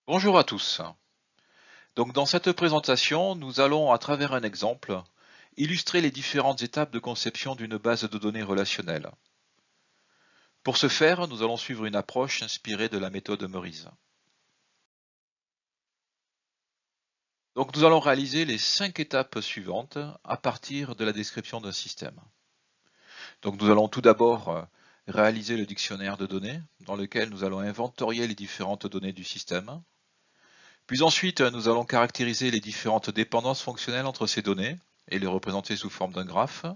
Bonjour à tous. Donc dans cette présentation, nous allons, à travers un exemple, illustrer les différentes étapes de conception d'une base de données relationnelle. Pour ce faire, nous allons suivre une approche inspirée de la méthode Meurize. Donc nous allons réaliser les 5 étapes suivantes à partir de la description d'un système. Donc nous allons tout d'abord réaliser le dictionnaire de données, dans lequel nous allons inventorier les différentes données du système. Puis ensuite, nous allons caractériser les différentes dépendances fonctionnelles entre ces données et les représenter sous forme d'un graphe.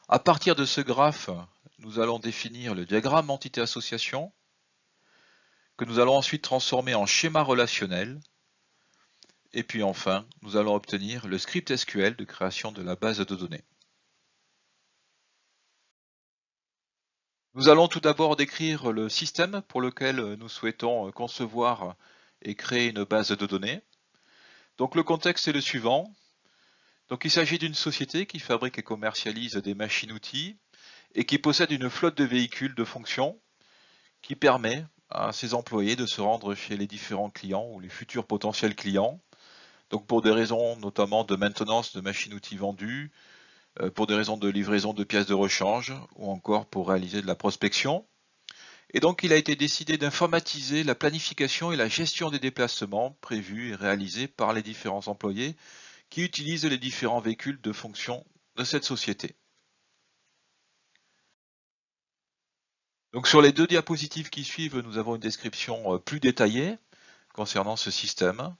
À partir de ce graphe, nous allons définir le diagramme entité-association, que nous allons ensuite transformer en schéma relationnel. Et puis enfin, nous allons obtenir le script SQL de création de la base de données. Nous allons tout d'abord décrire le système pour lequel nous souhaitons concevoir et créer une base de données. Donc le contexte est le suivant. Donc il s'agit d'une société qui fabrique et commercialise des machines-outils et qui possède une flotte de véhicules de fonction qui permet à ses employés de se rendre chez les différents clients ou les futurs potentiels clients. Donc pour des raisons notamment de maintenance de machines-outils vendues, pour des raisons de livraison de pièces de rechange ou encore pour réaliser de la prospection. Et donc il a été décidé d'informatiser la planification et la gestion des déplacements prévus et réalisés par les différents employés qui utilisent les différents véhicules de fonction de cette société. Donc sur les 2 diapositives qui suivent, nous avons une description plus détaillée concernant ce système.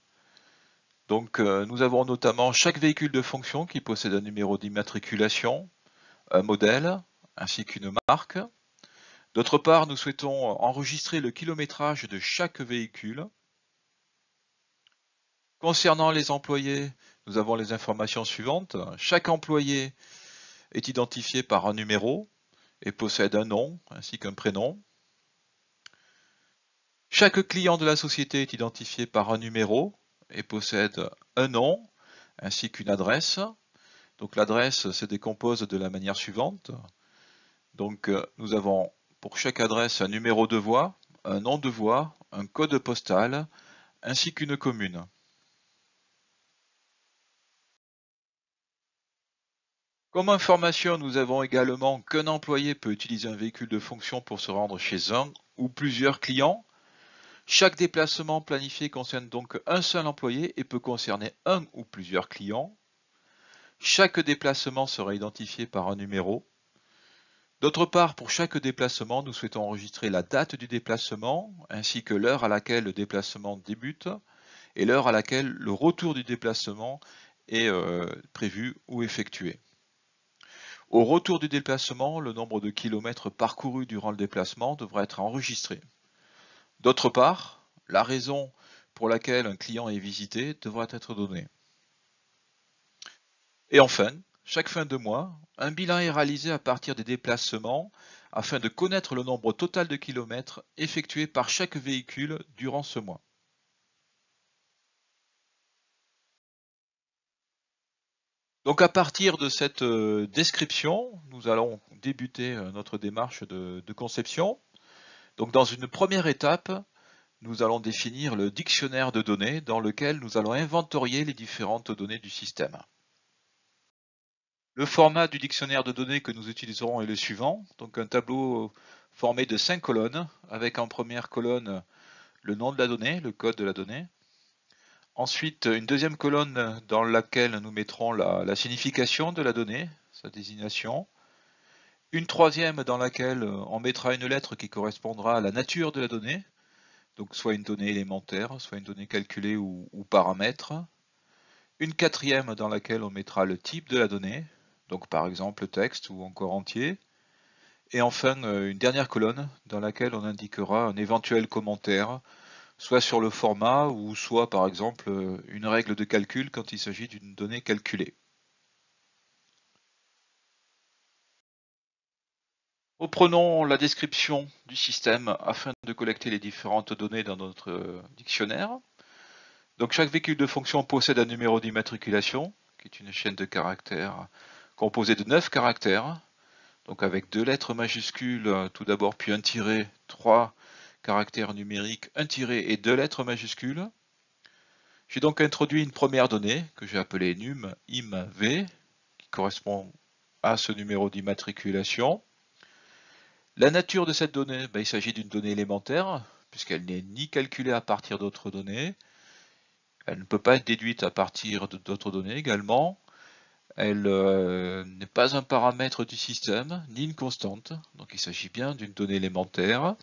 Donc nous avons notamment chaque véhicule de fonction qui possède un numéro d'immatriculation, un modèle, ainsi qu'une marque. D'autre part, nous souhaitons enregistrer le kilométrage de chaque véhicule. Concernant les employés, nous avons les informations suivantes. Chaque employé est identifié par un numéro et possède un nom ainsi qu'un prénom. Chaque client de la société est identifié par un numéro et possède un nom ainsi qu'une adresse. Donc l'adresse se décompose de la manière suivante. Donc nous avons pour chaque adresse un numéro de voie, un nom de voie, un code postal ainsi qu'une commune. Comme information, nous avons également qu'un employé peut utiliser un véhicule de fonction pour se rendre chez un ou plusieurs clients. Chaque déplacement planifié concerne donc un seul employé et peut concerner un ou plusieurs clients. Chaque déplacement sera identifié par un numéro. D'autre part, pour chaque déplacement, nous souhaitons enregistrer la date du déplacement, ainsi que l'heure à laquelle le déplacement débute et l'heure à laquelle le retour du déplacement est prévu ou effectué. Au retour du déplacement, le nombre de kilomètres parcourus durant le déplacement devra être enregistré. D'autre part, la raison pour laquelle un client est visité devra être donnée. Et enfin, chaque fin de mois, un bilan est réalisé à partir des déplacements afin de connaître le nombre total de kilomètres effectués par chaque véhicule durant ce mois. Donc à partir de cette description, nous allons débuter notre démarche de conception. Donc dans une première étape, nous allons définir le dictionnaire de données dans lequel nous allons inventorier les différentes données du système. Le format du dictionnaire de données que nous utiliserons est le suivant, donc un tableau formé de 5 colonnes, avec en première colonne le nom de la donnée, le code de la donnée. Ensuite, une deuxième colonne dans laquelle nous mettrons la signification de la donnée, sa désignation. Une troisième dans laquelle on mettra une lettre qui correspondra à la nature de la donnée, donc soit une donnée élémentaire, soit une donnée calculée ou paramètre. Une quatrième dans laquelle on mettra le type de la donnée, donc par exemple texte ou encore entier. Et enfin, une dernière colonne dans laquelle on indiquera un éventuel commentaire, soit sur le format ou soit par exemple une règle de calcul quand il s'agit d'une donnée calculée. Reprenons la description du système afin de collecter les différentes données dans notre dictionnaire. Donc chaque véhicule de fonction possède un numéro d'immatriculation, qui est une chaîne de caractères composée de 9 caractères, donc avec 2 lettres majuscules tout d'abord, puis un tiret, 3 caractères numériques, un tiret et 2 lettres majuscules. J'ai donc introduit une première donnée que j'ai appelée num imv, qui correspond à ce numéro d'immatriculation. La nature de cette donnée, il s'agit d'une donnée élémentaire, puisqu'elle n'est ni calculée à partir d'autres données, elle ne peut pas être déduite à partir d'autres données également, elle n'est pas un paramètre du système, ni une constante, donc il s'agit bien d'une donnée élémentaire.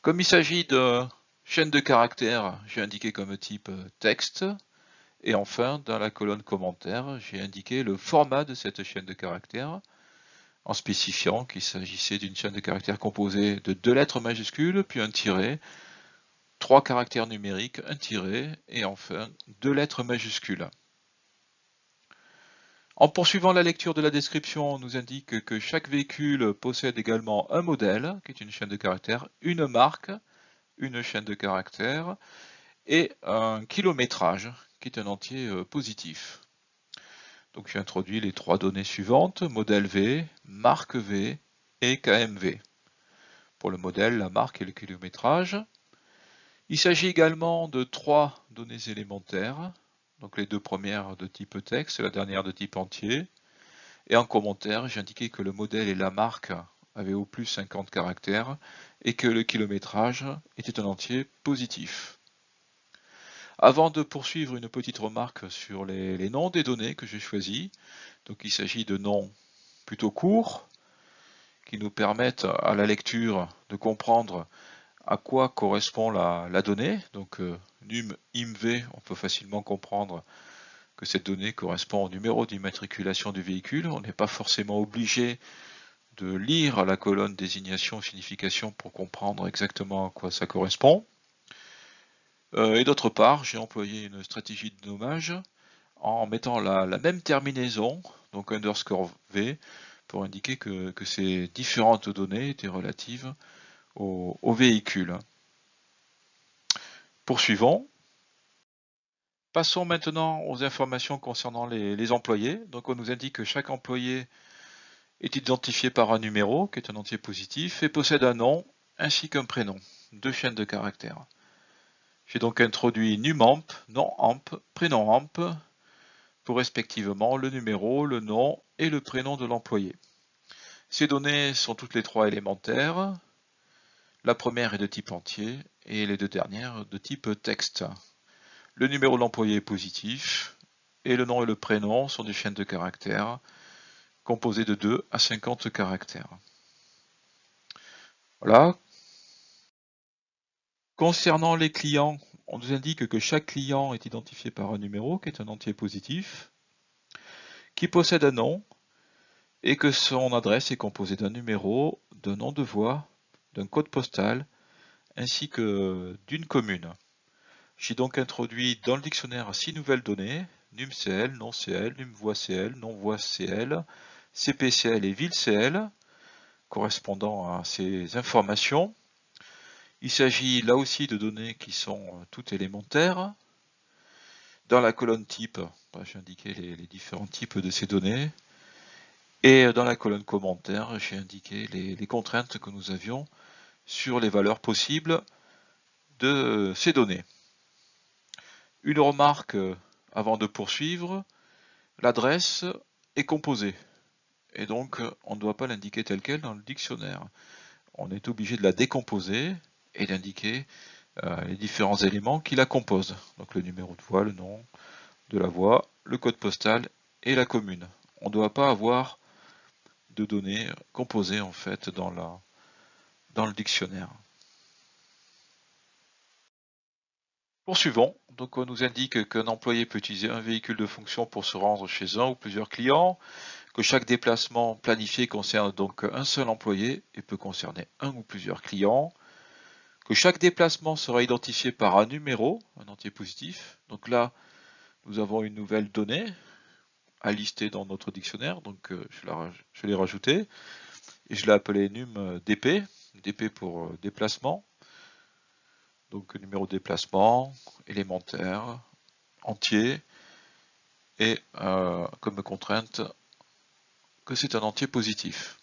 Comme il s'agit de chaîne de caractères, j'ai indiqué comme type texte, et enfin dans la colonne commentaires, j'ai indiqué le format de cette chaîne de caractères, en spécifiant qu'il s'agissait d'une chaîne de caractères composée de 2 lettres majuscules, puis un tiret, 3 caractères numériques, un tiret, et enfin 2 lettres majuscules. En poursuivant la lecture de la description, on nous indique que chaque véhicule possède également un modèle, qui est une chaîne de caractères, une marque, une chaîne de caractères, et un kilométrage, qui est un entier positif. Donc j'ai introduit les 3 données suivantes, modèle V, marque V et KMV. Pour le modèle, la marque et le kilométrage. Il s'agit également de 3 données élémentaires, donc les 2 premières de type texte et la dernière de type entier. Et en commentaire, j'ai indiqué que le modèle et la marque avaient au plus 50 caractères et que le kilométrage était un entier positif. Avant de poursuivre, une petite remarque sur les noms des données que j'ai choisis. Donc il s'agit de noms plutôt courts qui nous permettent à la lecture de comprendre à quoi correspond la donnée. Donc num imv, on peut facilement comprendre que cette donnée correspond au numéro d'immatriculation du véhicule. On n'est pas forcément obligé de lire la colonne désignation signification pour comprendre exactement à quoi ça correspond. Et d'autre part, j'ai employé une stratégie de nommage en mettant la même terminaison, donc underscore v, pour indiquer que ces différentes données étaient relatives au véhicule. Poursuivons. Passons maintenant aux informations concernant les employés. Donc on nous indique que chaque employé est identifié par un numéro, qui est un entier positif, et possède un nom ainsi qu'un prénom, 2 chaînes de caractères. J'ai donc introduit numamp, noramp, prénomamp, pour respectivement le numéro, le nom et le prénom de l'employé. Ces données sont toutes les 3 élémentaires. La première est de type entier et les 2 dernières de type texte. Le numéro de l'employé est positif et le nom et le prénom sont des chaînes de caractères composées de 2 à 50 caractères. Voilà. Concernant les clients, on nous indique que chaque client est identifié par un numéro qui est un entier positif, qui possède un nom et que son adresse est composée d'un numéro, d'un nom de voie, d'un code postal ainsi que d'une commune. J'ai donc introduit dans le dictionnaire 6 nouvelles données, numCL, non-CL, numvoicL, non-voicL, CPCL et ville-CL, correspondant à ces informations. Il s'agit là aussi de données qui sont toutes élémentaires. Dans la colonne type, j'ai indiqué les différents types de ces données. Et dans la colonne commentaires, j'ai indiqué les contraintes que nous avions sur les valeurs possibles de ces données. Une remarque avant de poursuivre, l'adresse est composée. Et donc, on ne doit pas l'indiquer telle quelle dans le dictionnaire. On est obligé de la décomposer et d'indiquer les différents éléments qui la composent. Donc le numéro de voie, le nom de la voie, le code postal et la commune. On ne doit pas avoir de données composées en fait dans le dictionnaire. Poursuivons. Donc on nous indique qu'un employé peut utiliser un véhicule de fonction pour se rendre chez un ou plusieurs clients, que chaque déplacement planifié concerne donc un seul employé et peut concerner un ou plusieurs clients, que chaque déplacement sera identifié par un numéro, un entier positif. Donc là, nous avons une nouvelle donnée à lister dans notre dictionnaire, donc je l'ai rajoutée et je l'ai appelée num dp, dp pour déplacement. Donc numéro de déplacement, élémentaire, entier, et comme contrainte que c'est un entier positif.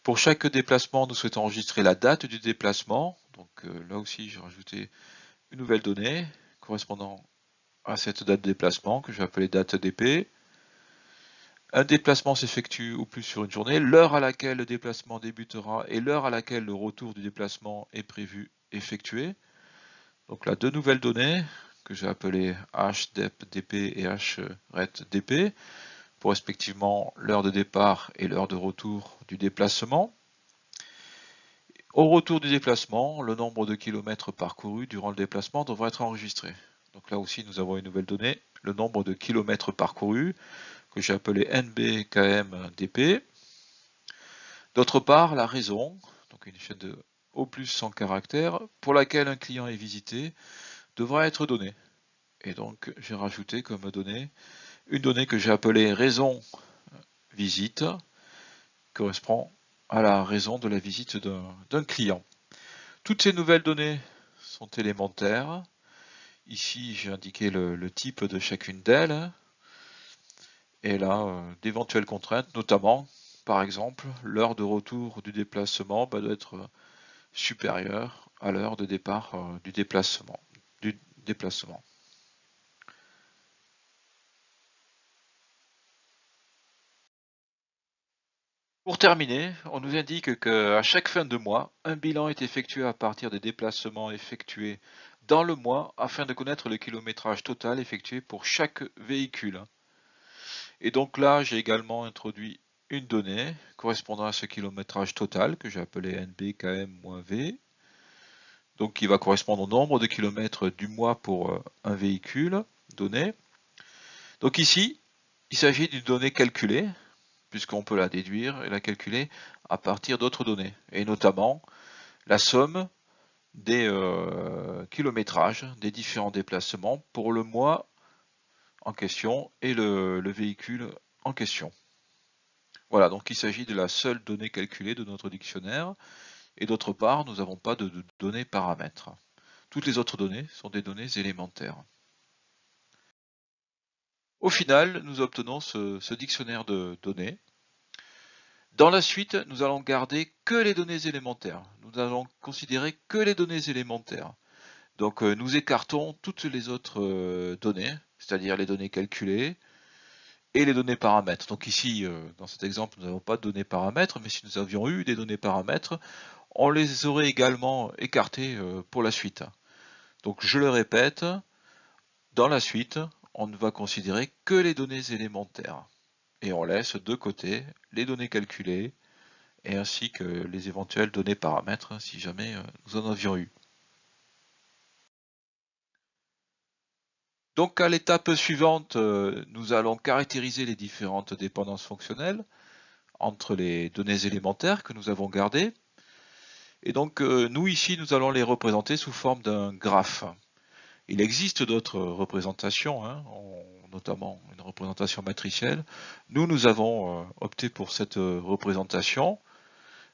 Pour chaque déplacement, nous souhaitons enregistrer la date du déplacement. Donc là aussi, j'ai rajouté une nouvelle donnée correspondant à cette date de déplacement que je vais appeler date DP. Un déplacement s'effectue au plus sur une journée, l'heure à laquelle le déplacement débutera et l'heure à laquelle le retour du déplacement est prévu effectuer. Donc là, deux nouvelles données que j'ai appelées HDEP-DP et HRET-DP pour respectivement l'heure de départ et l'heure de retour du déplacement. Au retour du déplacement, le nombre de kilomètres parcourus durant le déplacement devra être enregistré. Donc là aussi, nous avons une nouvelle donnée, le nombre de kilomètres parcourus, que j'ai appelé NBKMDP. D'autre part, la raison, donc une chaîne de au plus 100 caractères, pour laquelle un client est visité, devra être donnée. Et donc, j'ai rajouté comme donnée une donnée que j'ai appelée raison visite, qui correspond à la raison de la visite d'un client. Toutes ces nouvelles données sont élémentaires. Ici, j'ai indiqué le type de chacune d'elles. Et là, d'éventuelles contraintes, notamment, par exemple, l'heure de retour du déplacement doit être supérieure à l'heure de départ du déplacement. Pour terminer, on nous indique qu'à chaque fin de mois, un bilan est effectué à partir des déplacements effectués dans le mois afin de connaître le kilométrage total effectué pour chaque véhicule. Et donc là, j'ai également introduit une donnée correspondant à ce kilométrage total que j'ai appelé NBKM-V, donc qui va correspondre au nombre de kilomètres du mois pour un véhicule donné. Donc ici, il s'agit d'une donnée calculée, puisqu'on peut la déduire et la calculer à partir d'autres données, et notamment la somme des kilométrages des différents déplacements pour le mois en question et le véhicule en question. Voilà, donc il s'agit de la seule donnée calculée de notre dictionnaire, et d'autre part, nous n'avons pas de données paramètres. Toutes les autres données sont des données élémentaires. Au final, nous obtenons ce dictionnaire de données. Dans la suite, nous allons garder que les données élémentaires. Nous allons considérer que les données élémentaires. Donc nous écartons toutes les autres données, c'est-à-dire les données calculées et les données paramètres. Donc ici, dans cet exemple, nous n'avons pas de données paramètres, mais si nous avions eu des données paramètres, on les aurait également écartées pour la suite. Donc je le répète, dans la suite, on ne va considérer que les données élémentaires. Et on laisse de côté les données calculées et ainsi que les éventuelles données paramètres si jamais nous en avions eu. Donc à l'étape suivante, nous allons caractériser les différentes dépendances fonctionnelles entre les données élémentaires que nous avons gardées. Et donc nous ici, nous allons les représenter sous forme d'un graphe. Il existe d'autres représentations, hein, notamment une représentation matricielle. Nous avons opté pour cette représentation.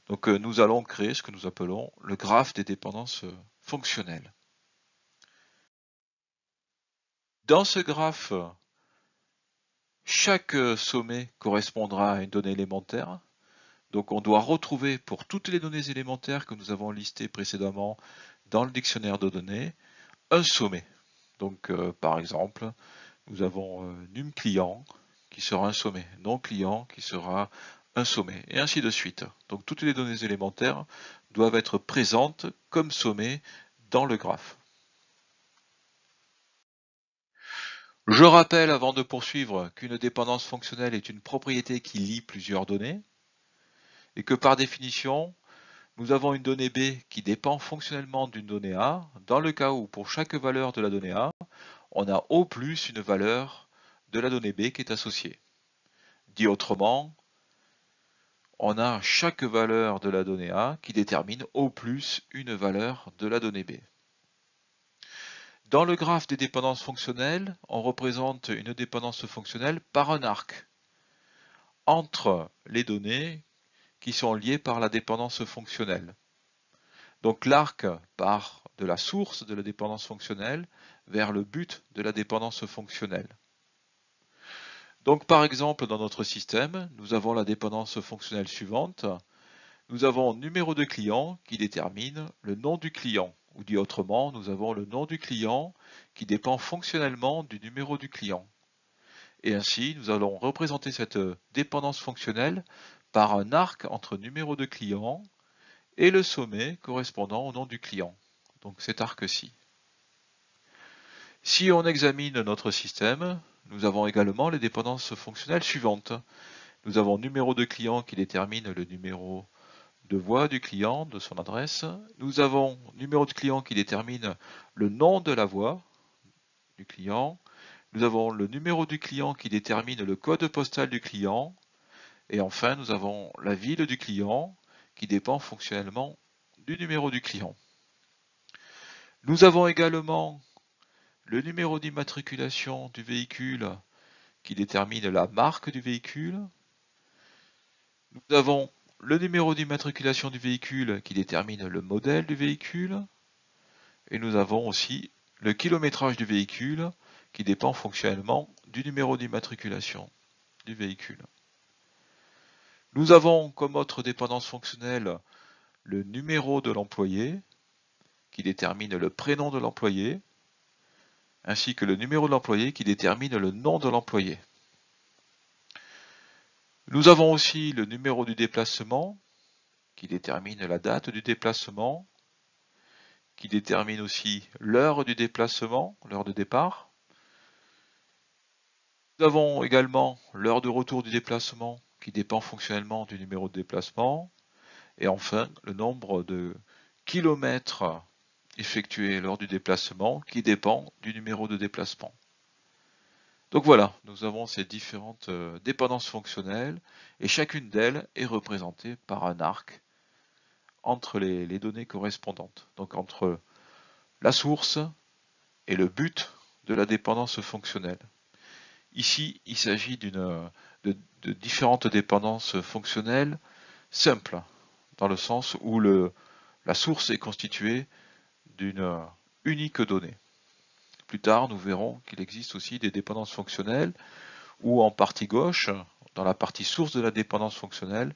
Donc nous allons créer ce que nous appelons le graphe des dépendances fonctionnelles. Dans ce graphe, chaque sommet correspondra à une donnée élémentaire. Donc on doit retrouver pour toutes les données élémentaires que nous avons listées précédemment dans le dictionnaire de données, un sommet. Donc par exemple, nous avons num client qui sera un sommet, non client qui sera un sommet, et ainsi de suite. Donc toutes les données élémentaires doivent être présentes comme sommet dans le graphe. Je rappelle avant de poursuivre qu'une dépendance fonctionnelle est une propriété qui lie plusieurs données, et que par définition, nous avons une donnée B qui dépend fonctionnellement d'une donnée A, dans le cas où pour chaque valeur de la donnée A, on a au plus une valeur de la donnée B qui est associée. Dit autrement, on a chaque valeur de la donnée A qui détermine au plus une valeur de la donnée B. Dans le graphe des dépendances fonctionnelles, on représente une dépendance fonctionnelle par un arc entre les données qui sont liées par la dépendance fonctionnelle. Donc l'arc part de la source de la dépendance fonctionnelle vers le but de la dépendance fonctionnelle. Donc par exemple, dans notre système, nous avons la dépendance fonctionnelle suivante, Nous avons numéro de client qui détermine le nom du client. Ou dit autrement, nous avons le nom du client qui dépend fonctionnellement du numéro du client. Et ainsi, nous allons représenter cette dépendance fonctionnelle par un arc entre numéro de client et le sommet correspondant au nom du client. Donc cet arc-ci. Si on examine notre système, nous avons également les dépendances fonctionnelles suivantes. Nous avons numéro de client qui détermine le numéro de voie du client, de son adresse. Nous avons numéro de client qui détermine le nom de la voie du client. Nous avons le numéro du client qui détermine le code postal du client. Et enfin, nous avons la ville du client qui dépend fonctionnellement du numéro du client. Nous avons également le numéro d'immatriculation du véhicule qui détermine la marque du véhicule. Nous avons le numéro d'immatriculation du véhicule qui détermine le modèle du véhicule. Et nous avons aussi le kilométrage du véhicule qui dépend fonctionnellement du numéro d'immatriculation du véhicule. Nous avons comme autre dépendance fonctionnelle le numéro de l'employé qui détermine le prénom de l'employé, ainsi que le numéro de l'employé qui détermine le nom de l'employé. Nous avons aussi le numéro du déplacement qui détermine la date du déplacement, qui détermine aussi l'heure du déplacement, l'heure de départ. Nous avons également l'heure de retour du déplacement qui dépend fonctionnellement du numéro de déplacement. Et enfin, le nombre de kilomètres effectués lors du déplacement qui dépend du numéro de déplacement. Donc voilà, nous avons ces différentes dépendances fonctionnelles et chacune d'elles est représentée par un arc entre les données correspondantes. Donc entre la source et le but de la dépendance fonctionnelle. Ici, il s'agit de différentes dépendances fonctionnelles simples, dans le sens où la source est constituée d'une unique donnée. Plus tard, nous verrons qu'il existe aussi des dépendances fonctionnelles où en partie gauche, dans la partie source de la dépendance fonctionnelle,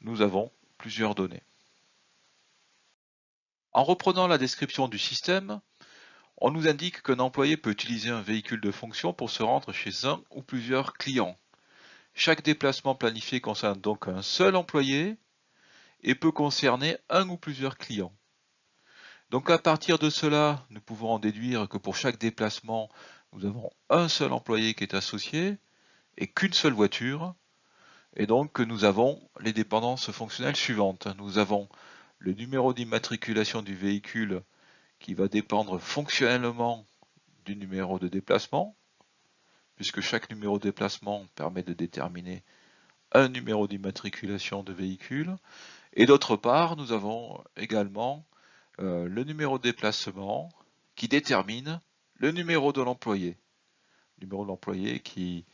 nous avons plusieurs données. En reprenant la description du système, on nous indique qu'un employé peut utiliser un véhicule de fonction pour se rendre chez un ou plusieurs clients. Chaque déplacement planifié concerne donc un seul employé et peut concerner un ou plusieurs clients. Donc à partir de cela, nous pouvons en déduire que pour chaque déplacement, nous avons un seul employé qui est associé et qu'une seule voiture. Et donc nous avons les dépendances fonctionnelles suivantes. Nous avons le numéro d'immatriculation du véhicule qui va dépendre fonctionnellement du numéro de déplacement, puisque chaque numéro de déplacement permet de déterminer un numéro d'immatriculation de véhicule. Et d'autre part, nous avons également le numéro de déplacement qui détermine le numéro de l'employé. Numéro de l'employé qui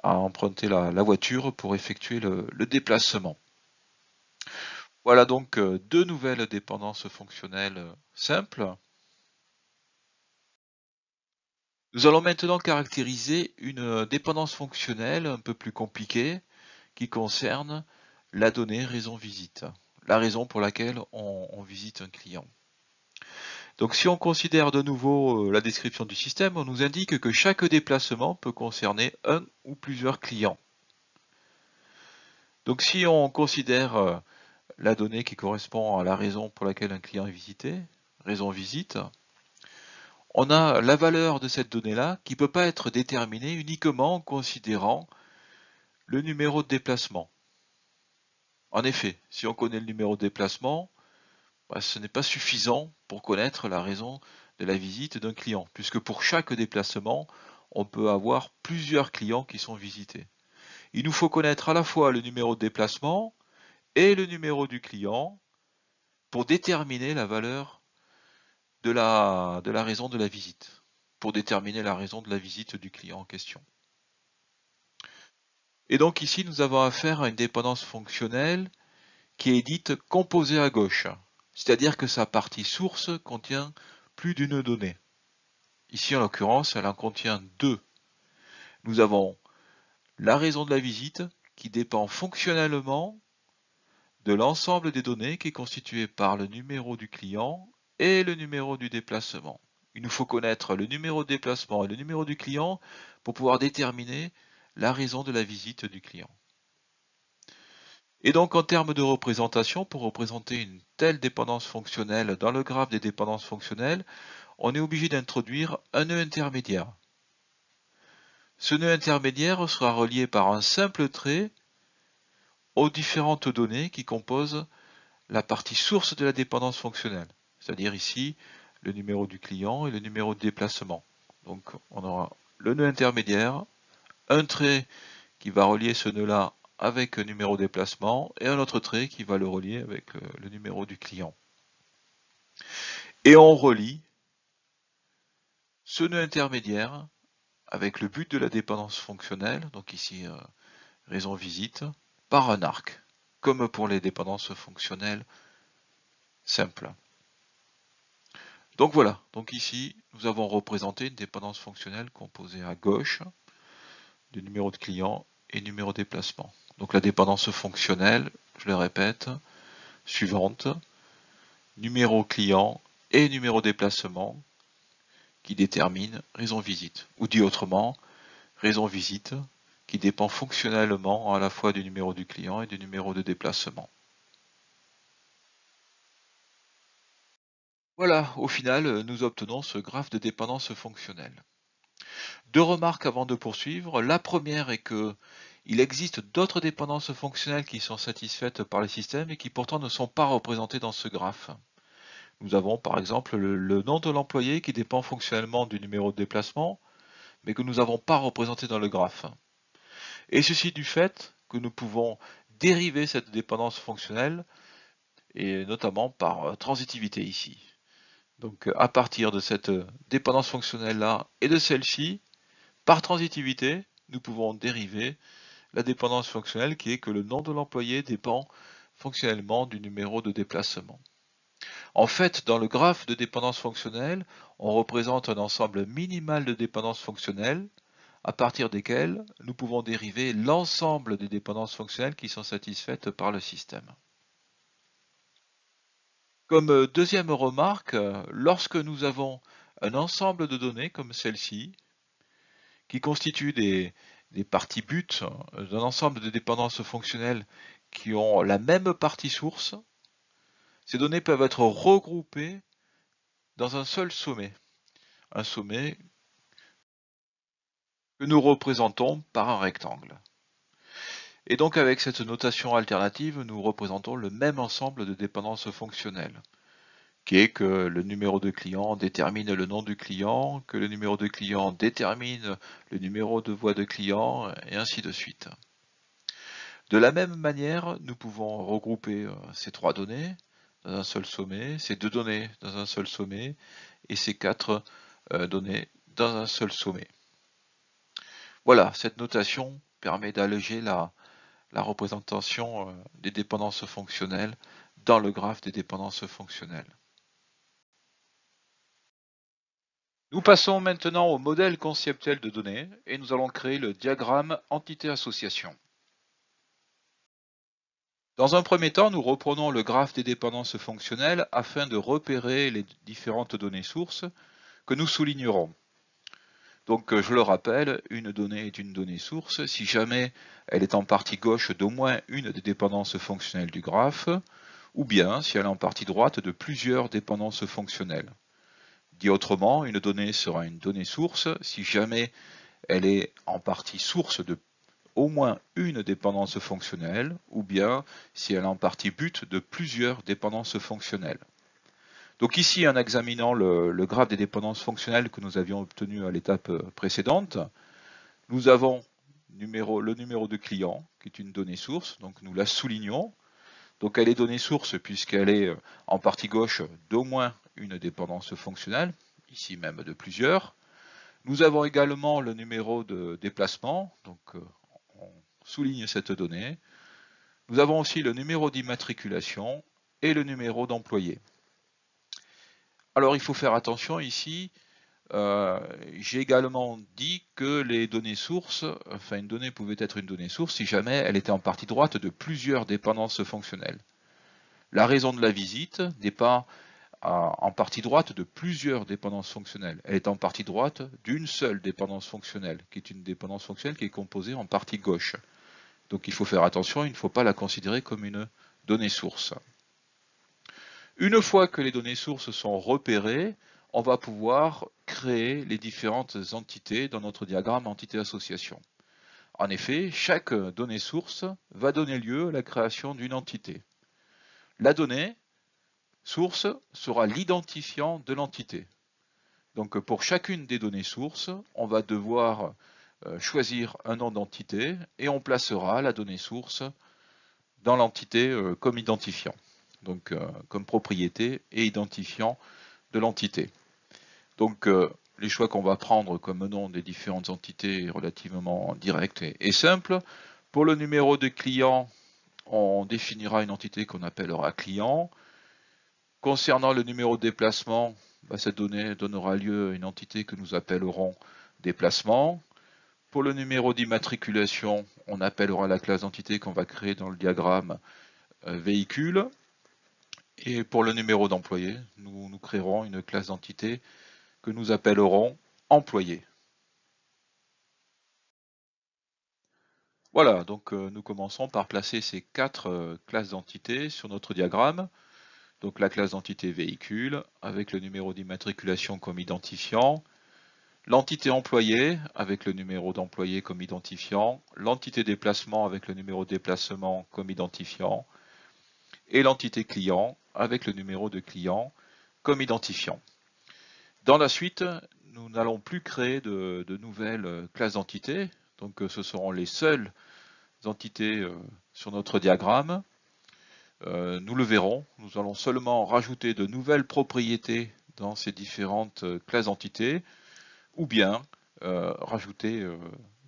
a emprunté la voiture pour effectuer le déplacement. Voilà donc deux nouvelles dépendances fonctionnelles simples. Nous allons maintenant caractériser une dépendance fonctionnelle un peu plus compliquée qui concerne la donnée raison visite, la raison pour laquelle on visite un client. Donc si on considère de nouveau la description du système, on nous indique que chaque déplacement peut concerner un ou plusieurs clients. Donc si on considère la donnée qui correspond à la raison pour laquelle un client est visité, raison visite, on a la valeur de cette donnée-là qui ne peut pas être déterminée uniquement en considérant le numéro de déplacement. En effet, si on connaît le numéro de déplacement, ce n'est pas suffisant pour connaître la raison de la visite d'un client, puisque pour chaque déplacement, on peut avoir plusieurs clients qui sont visités. Il nous faut connaître à la fois le numéro de déplacement et le numéro du client pour déterminer la valeur de la raison de la visite, pour déterminer la raison de la visite du client en question. Et donc ici, nous avons affaire à une dépendance fonctionnelle qui est dite composée à gauche, c'est-à-dire que sa partie source contient plus d'une donnée. Ici, en l'occurrence, elle en contient deux. Nous avons la raison de la visite qui dépend fonctionnellement de l'ensemble des données qui est constitué par le numéro du client et le numéro du déplacement. Il nous faut connaître le numéro de déplacement et le numéro du client pour pouvoir déterminer la raison de la visite du client. Et donc en termes de représentation, pour représenter une telle dépendance fonctionnelle dans le graphe des dépendances fonctionnelles, on est obligé d'introduire un nœud intermédiaire. Ce nœud intermédiaire sera relié par un simple trait aux différentes données qui composent la partie source de la dépendance fonctionnelle, c'est-à-dire ici le numéro du client et le numéro de déplacement. Donc on aura le nœud intermédiaire, un trait qui va relier ce nœud-là avec le numéro de déplacement et un autre trait qui va le relier avec le numéro du client. Et on relie ce nœud intermédiaire avec le but de la dépendance fonctionnelle, donc ici raison visite, par un arc, comme pour les dépendances fonctionnelles simples. Donc voilà, donc ici nous avons représenté une dépendance fonctionnelle composée à gauche du numéro de client et numéro de déplacement. Donc la dépendance fonctionnelle, je le répète, suivante, numéro client et numéro de déplacement qui détermine raison visite. Ou dit autrement, raison visite qui dépend fonctionnellement à la fois du numéro du client et du numéro de déplacement. Voilà, au final, nous obtenons ce graphe de dépendance fonctionnelle. Deux remarques avant de poursuivre. La première est que il existe d'autres dépendances fonctionnelles qui sont satisfaites par les systèmes et qui pourtant ne sont pas représentées dans ce graphe. Nous avons par exemple le nom de l'employé qui dépend fonctionnellement du numéro de déplacement, mais que nous n'avons pas représenté dans le graphe. Et ceci du fait que nous pouvons dériver cette dépendance fonctionnelle, et notamment par transitivité ici. Donc à partir de cette dépendance fonctionnelle-là et de celle-ci, par transitivité, nous pouvons dériver la dépendance fonctionnelle qui est que le nom de l'employé dépend fonctionnellement du numéro de déplacement. En fait, dans le graphe de dépendance fonctionnelle, on représente un ensemble minimal de dépendances fonctionnelles à partir desquelles nous pouvons dériver l'ensemble des dépendances fonctionnelles qui sont satisfaites par le système. Comme deuxième remarque, lorsque nous avons un ensemble de données comme celle-ci, qui constituent des parties buts d'un ensemble de dépendances fonctionnelles qui ont la même partie source, ces données peuvent être regroupées dans un seul sommet. Un sommet que nous représentons par un rectangle. Et donc avec cette notation alternative, nous représentons le même ensemble de dépendances fonctionnelles, qui est que le numéro de client détermine le nom du client, que le numéro de client détermine le numéro de voie de client, et ainsi de suite. De la même manière, nous pouvons regrouper ces trois données dans un seul sommet, ces deux données dans un seul sommet, et ces quatre données dans un seul sommet. Voilà, cette notation permet d'alléger la représentation des dépendances fonctionnelles dans le graphe des dépendances fonctionnelles. Nous passons maintenant au modèle conceptuel de données et nous allons créer le diagramme entité-association. Dans un premier temps, nous reprenons le graphe des dépendances fonctionnelles afin de repérer les différentes données sources que nous soulignerons. Donc je le rappelle, une donnée est une donnée source si jamais elle est en partie gauche d'au moins une des dépendances fonctionnelles du graphe, ou bien si elle est en partie droite de plusieurs dépendances fonctionnelles. Dit autrement, une donnée sera une donnée source si jamais elle est en partie source de au moins une dépendance fonctionnelle, ou bien si elle est en partie but de plusieurs dépendances fonctionnelles. Donc ici, en examinant le graphe des dépendances fonctionnelles que nous avions obtenu à l'étape précédente, nous avons le numéro de client, qui est une donnée source, donc nous la soulignons. Donc elle est donnée source puisqu'elle est en partie gauche d'au moins une dépendance fonctionnelle, ici même de plusieurs. Nous avons également le numéro de déplacement, donc on souligne cette donnée. Nous avons aussi le numéro d'immatriculation et le numéro d'employé. Alors il faut faire attention ici, j'ai également dit que les données sources, enfin une donnée pouvait être une donnée source si jamais elle était en partie droite de plusieurs dépendances fonctionnelles. La raison de la visite n'est pas en partie droite de plusieurs dépendances fonctionnelles. Elle est en partie droite d'une seule dépendance fonctionnelle, qui est une dépendance fonctionnelle qui est composée en partie gauche. Donc il faut faire attention, il ne faut pas la considérer comme une donnée source. Une fois que les données sources sont repérées, on va pouvoir créer les différentes entités dans notre diagramme entité-association. En effet, chaque donnée source va donner lieu à la création d'une entité. La donnée source sera l'identifiant de l'entité. Donc pour chacune des données sources, on va devoir choisir un nom d'entité et on placera la donnée source dans l'entité comme identifiant, donc comme propriété et identifiant de l'entité. Donc les choix qu'on va prendre comme nom des différentes entités est relativement direct et simple. Pour le numéro de client, on définira une entité qu'on appellera client. Concernant le numéro de déplacement, cette donnée donnera lieu à une entité que nous appellerons déplacement. Pour le numéro d'immatriculation, on appellera la classe d'entité qu'on va créer dans le diagramme véhicule. Et pour le numéro d'employé, nous créerons une classe d'entité que nous appellerons employé. Voilà, donc nous commençons par placer ces quatre classes d'entités sur notre diagramme. Donc la classe d'entité véhicule avec le numéro d'immatriculation comme identifiant, l'entité employé avec le numéro d'employé comme identifiant, l'entité déplacement avec le numéro de déplacement comme identifiant, et l'entité client avec le numéro de client comme identifiant. Dans la suite, nous n'allons plus créer de nouvelles classes d'entités, donc ce seront les seules entités sur notre diagramme. Nous le verrons, nous allons seulement rajouter de nouvelles propriétés dans ces différentes classes d'entités, ou bien rajouter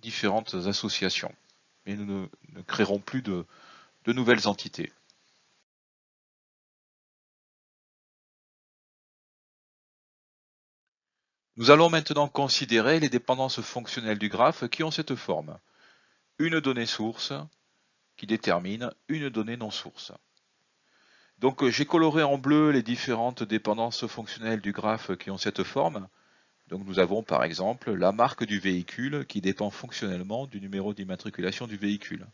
différentes associations. Mais nous ne créerons plus de nouvelles entités. Nous allons maintenant considérer les dépendances fonctionnelles du graphe qui ont cette forme. Une donnée source qui détermine une donnée non source. Donc j'ai coloré en bleu les différentes dépendances fonctionnelles du graphe qui ont cette forme. Donc nous avons par exemple la marque du véhicule qui dépend fonctionnellement du numéro d'immatriculation du véhicule.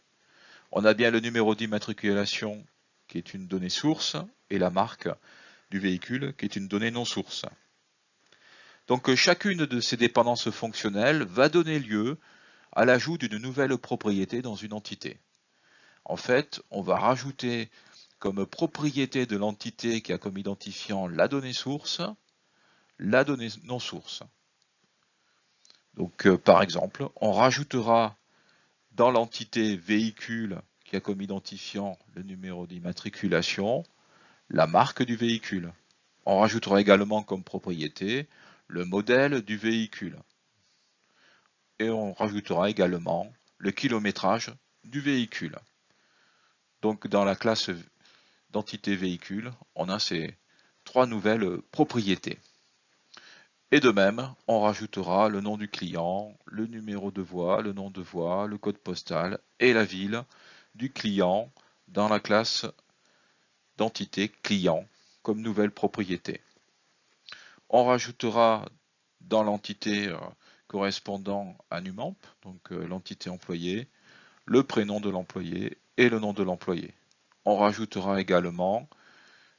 On a bien le numéro d'immatriculation qui est une donnée source et la marque du véhicule qui est une donnée non source. Donc chacune de ces dépendances fonctionnelles va donner lieu à l'ajout d'une nouvelle propriété dans une entité. En fait, on va rajouter comme propriété de l'entité qui a comme identifiant la donnée source, la donnée non source. Donc par exemple, on rajoutera dans l'entité véhicule qui a comme identifiant le numéro d'immatriculation, la marque du véhicule. On rajoutera également comme propriété le modèle du véhicule. Et on rajoutera également le kilométrage du véhicule. Donc dans la classe d'entité véhicule, on a ces trois nouvelles propriétés. Et de même, on rajoutera le nom du client, le numéro de voie, le nom de voie, le code postal et la ville du client dans la classe d'entité client comme nouvelle propriété. On rajoutera dans l'entité correspondant à NumEmp, donc l'entité employée, le prénom de l'employé et le nom de l'employé. On rajoutera également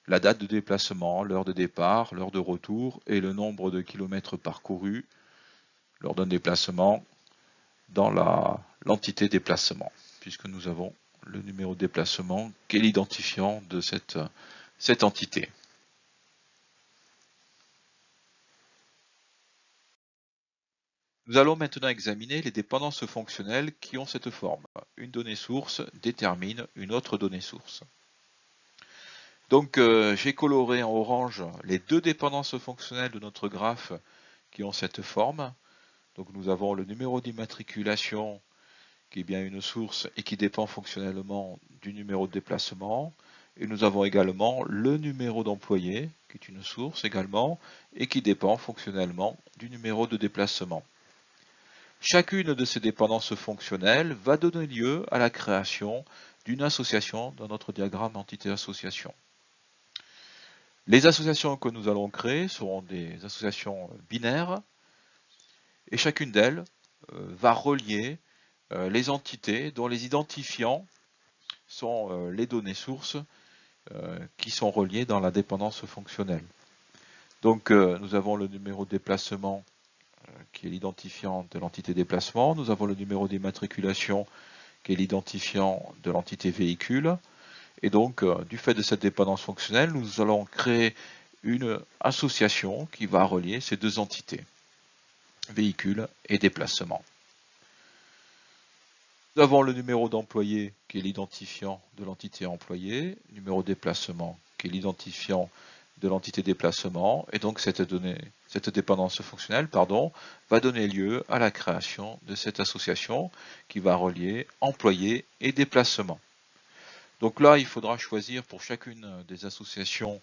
la date de déplacement, l'heure de départ, l'heure de retour et le nombre de kilomètres parcourus lors d'un déplacement dans l'entité déplacement, puisque nous avons le numéro de déplacement qui est l'identifiant de cette entité. Nous allons maintenant examiner les dépendances fonctionnelles qui ont cette forme. Une donnée source détermine une autre donnée source. Donc j'ai coloré en orange les deux dépendances fonctionnelles de notre graphe qui ont cette forme. Donc nous avons le numéro d'immatriculation qui est bien une source et qui dépend fonctionnellement du numéro de déplacement. Et nous avons également le numéro d'employé qui est une source également et qui dépend fonctionnellement du numéro de déplacement. Chacune de ces dépendances fonctionnelles va donner lieu à la création d'une association dans notre diagramme entité-association. Les associations que nous allons créer seront des associations binaires et chacune d'elles va relier les entités dont les identifiants sont les données sources qui sont reliées dans la dépendance fonctionnelle. Donc nous avons le numéro de déplacement qui est l'identifiant de l'entité déplacement, nous avons le numéro d'immatriculation qui est l'identifiant de l'entité véhicule, et donc du fait de cette dépendance fonctionnelle, nous allons créer une association qui va relier ces deux entités, véhicule et déplacement. Nous avons le numéro d'employé qui est l'identifiant de l'entité employé, numéro de déplacement qui est l'identifiant de l'entité déplacement, et donc cette dépendance fonctionnelle va donner lieu à la création de cette association qui va relier employé et déplacement. Donc là, il faudra choisir pour chacune des associations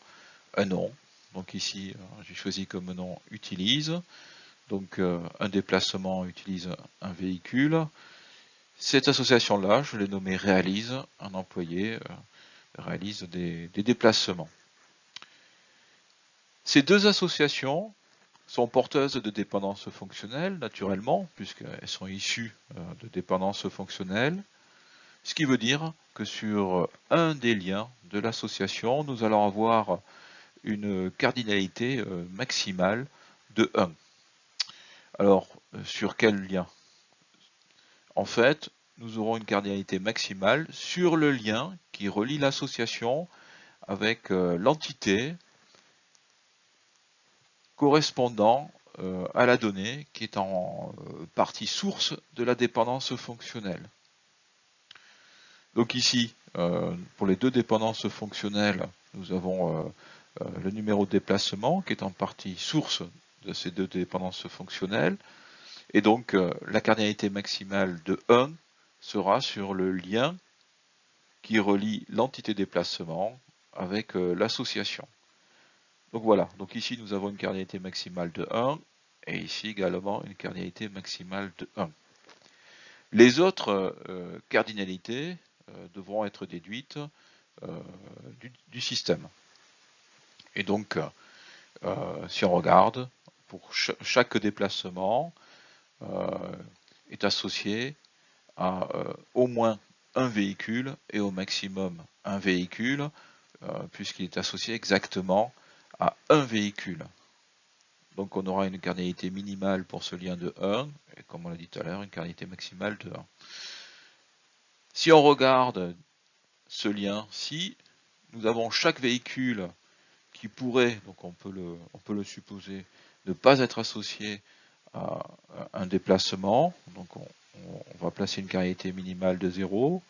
un nom. Donc ici, j'ai choisi comme nom utilise. Donc un déplacement utilise un véhicule. Cette association-là, je l'ai nommée réalise, un employé réalise des déplacements. Ces deux associations sont porteuses de dépendance fonctionnelle, naturellement, puisqu'elles sont issues de dépendance fonctionnelle, ce qui veut dire que sur un des liens de l'association, nous allons avoir une cardinalité maximale de 1. Alors, sur quel lien? En fait, nous aurons une cardinalité maximale sur le lien qui relie l'association avec l'entité correspondant à la donnée qui est en partie source de la dépendance fonctionnelle. Donc ici, pour les deux dépendances fonctionnelles, nous avons le numéro de déplacement qui est en partie source de ces deux dépendances fonctionnelles. Et donc la cardinalité maximale de 1 sera sur le lien qui relie l'entité déplacement avec l'association. Donc voilà, donc ici nous avons une cardinalité maximale de 1 et ici également une cardinalité maximale de 1. Les autres cardinalités devront être déduites du système. Et donc, si on regarde, pour chaque déplacement est associé à au moins un véhicule et au maximum un véhicule, puisqu'il est associé exactement à un véhicule. Donc on aura une cardinalité minimale pour ce lien de 1, et comme on l'a dit tout à l'heure, une cardinalité maximale de 1. Si on regarde ce lien-ci, nous avons chaque véhicule qui pourrait, donc on peut le supposer, ne pas être associé à un déplacement. Donc on va placer une cardinalité minimale de 0.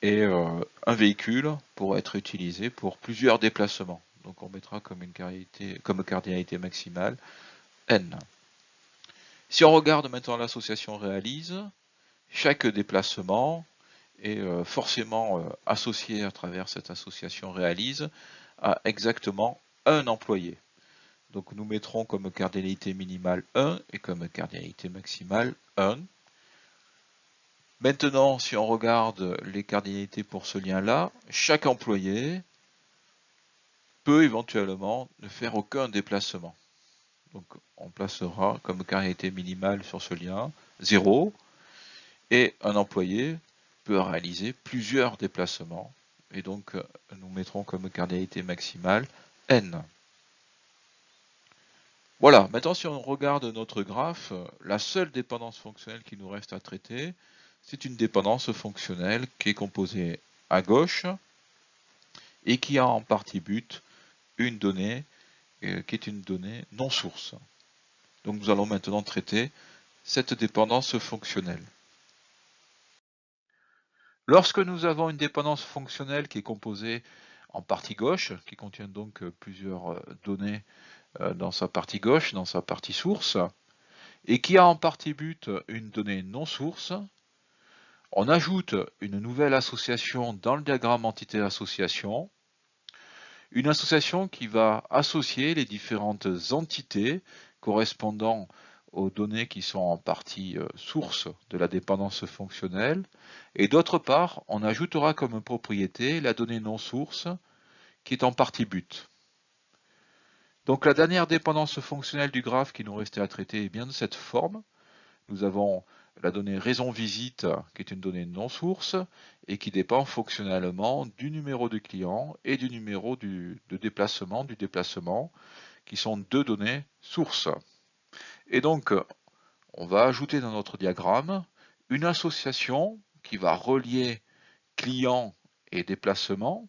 Et un véhicule pourrait être utilisé pour plusieurs déplacements. Donc on mettra comme cardinalité maximale n. Si on regarde maintenant l'association réalise, chaque déplacement est forcément associé à travers cette association réalise à exactement un employé. Donc nous mettrons comme cardinalité minimale 1 et comme cardinalité maximale 1. Maintenant, si on regarde les cardinalités pour ce lien-là, chaque employé peut éventuellement ne faire aucun déplacement. Donc on placera comme cardinalité minimale sur ce lien 0, et un employé peut réaliser plusieurs déplacements, et donc nous mettrons comme cardinalité maximale n. Voilà, maintenant si on regarde notre graphe, la seule dépendance fonctionnelle qui nous reste à traiter, c'est une dépendance fonctionnelle qui est composée à gauche et qui a en partie but une donnée qui est une donnée non source. Donc nous allons maintenant traiter cette dépendance fonctionnelle. Lorsque nous avons une dépendance fonctionnelle qui est composée en partie gauche, qui contient donc plusieurs données dans sa partie gauche, dans sa partie source, et qui a en partie but une donnée non source, on ajoute une nouvelle association dans le diagramme entité-association, une association qui va associer les différentes entités correspondant aux données qui sont en partie source de la dépendance fonctionnelle, et d'autre part, on ajoutera comme propriété la donnée non source qui est en partie but. Donc la dernière dépendance fonctionnelle du graphe qui nous restait à traiter est bien de cette forme. Nous avons la donnée raison visite qui est une donnée non source et qui dépend fonctionnellement du numéro du client et du numéro du déplacement qui sont deux données sources. Et donc on va ajouter dans notre diagramme une association qui va relier client et déplacement,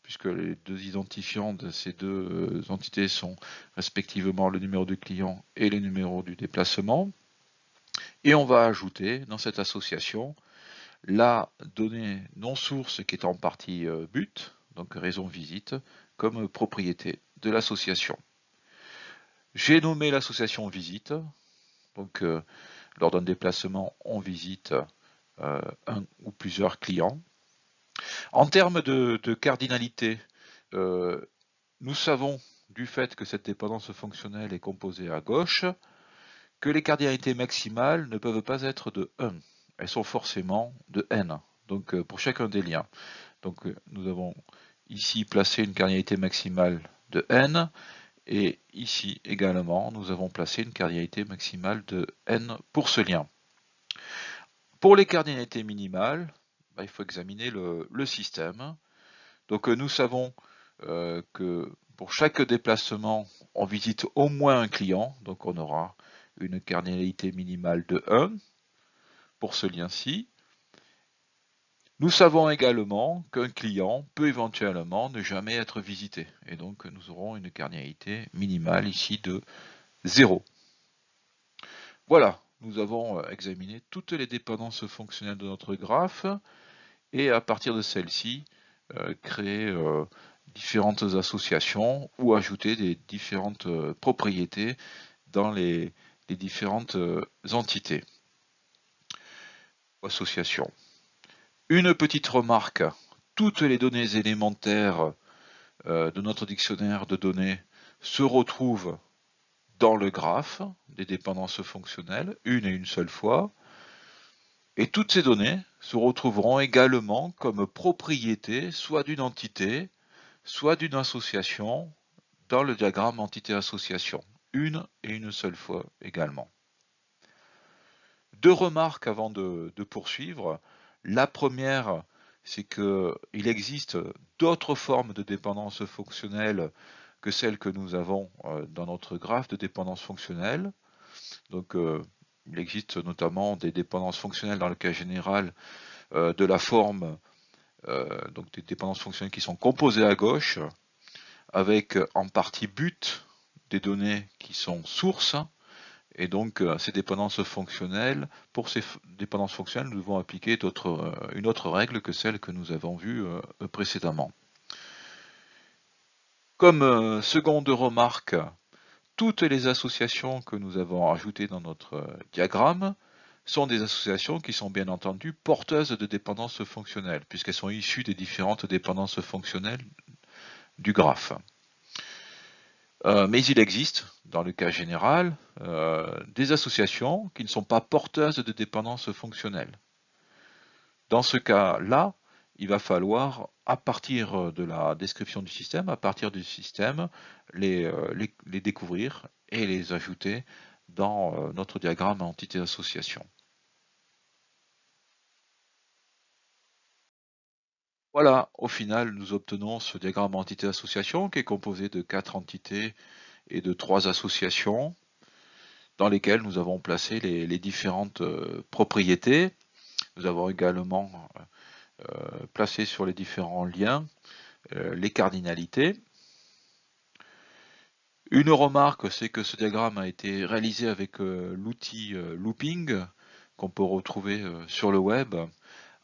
puisque les deux identifiants de ces deux entités sont respectivement le numéro du client et le numéro du déplacement. Et on va ajouter dans cette association la donnée non source qui est en partie but, donc raison visite, comme propriété de l'association. J'ai nommé l'association visite, donc lors d'un déplacement, on visite un ou plusieurs clients. En termes de cardinalité, nous savons, du fait que cette dépendance fonctionnelle est composée à gauche, que les cardinalités maximales ne peuvent pas être de 1. Elles sont forcément de n, donc pour chacun des liens. Donc nous avons ici placé une cardinalité maximale de n, et ici également, nous avons placé une cardinalité maximale de n pour ce lien. Pour les cardinalités minimales, il faut examiner le système. Donc nous savons que pour chaque déplacement, on visite au moins un client, donc on aura une cardinalité minimale de 1 pour ce lien-ci. Nous savons également qu'un client peut éventuellement ne jamais être visité, et donc nous aurons une cardinalité minimale ici de 0. Voilà, nous avons examiné toutes les dépendances fonctionnelles de notre graphe, et à partir de celles-ci, créer différentes associations ou ajouter des différentes propriétés dans les différentes entités ou associations. Une petite remarque, toutes les données élémentaires de notre dictionnaire de données se retrouvent dans le graphe des dépendances fonctionnelles, une et une seule fois, et toutes ces données se retrouveront également comme propriété soit d'une entité, soit d'une association dans le diagramme entité-association, une et une seule fois également. Deux remarques avant de poursuivre. La première, c'est qu'il existe d'autres formes de dépendance fonctionnelle que celles que nous avons dans notre graphe de dépendance fonctionnelle. Donc, il existe notamment des dépendances fonctionnelles dans le cas général de la forme, donc des dépendances fonctionnelles qui sont composées à gauche, avec en partie but des données qui sont sources, et donc ces dépendances fonctionnelles, pour ces dépendances fonctionnelles, nous devons appliquer une autre règle que celle que nous avons vue précédemment. Comme seconde remarque, toutes les associations que nous avons ajoutées dans notre diagramme sont des associations qui sont bien entendu porteuses de dépendances fonctionnelles, puisqu'elles sont issues des différentes dépendances fonctionnelles du graphe. Mais il existe, dans le cas général, des associations qui ne sont pas porteuses de dépendance fonctionnelle. Dans ce cas-là, il va falloir, à partir de la description du système, les découvrir et les ajouter dans notre diagramme entité-association. Voilà, au final, nous obtenons ce diagramme entité-association qui est composé de 4 entités et de 3 associations dans lesquelles nous avons placé les différentes propriétés. Nous avons également placé sur les différents liens les cardinalités. Une remarque, c'est que ce diagramme a été réalisé avec l'outil Looping qu'on peut retrouver sur le web.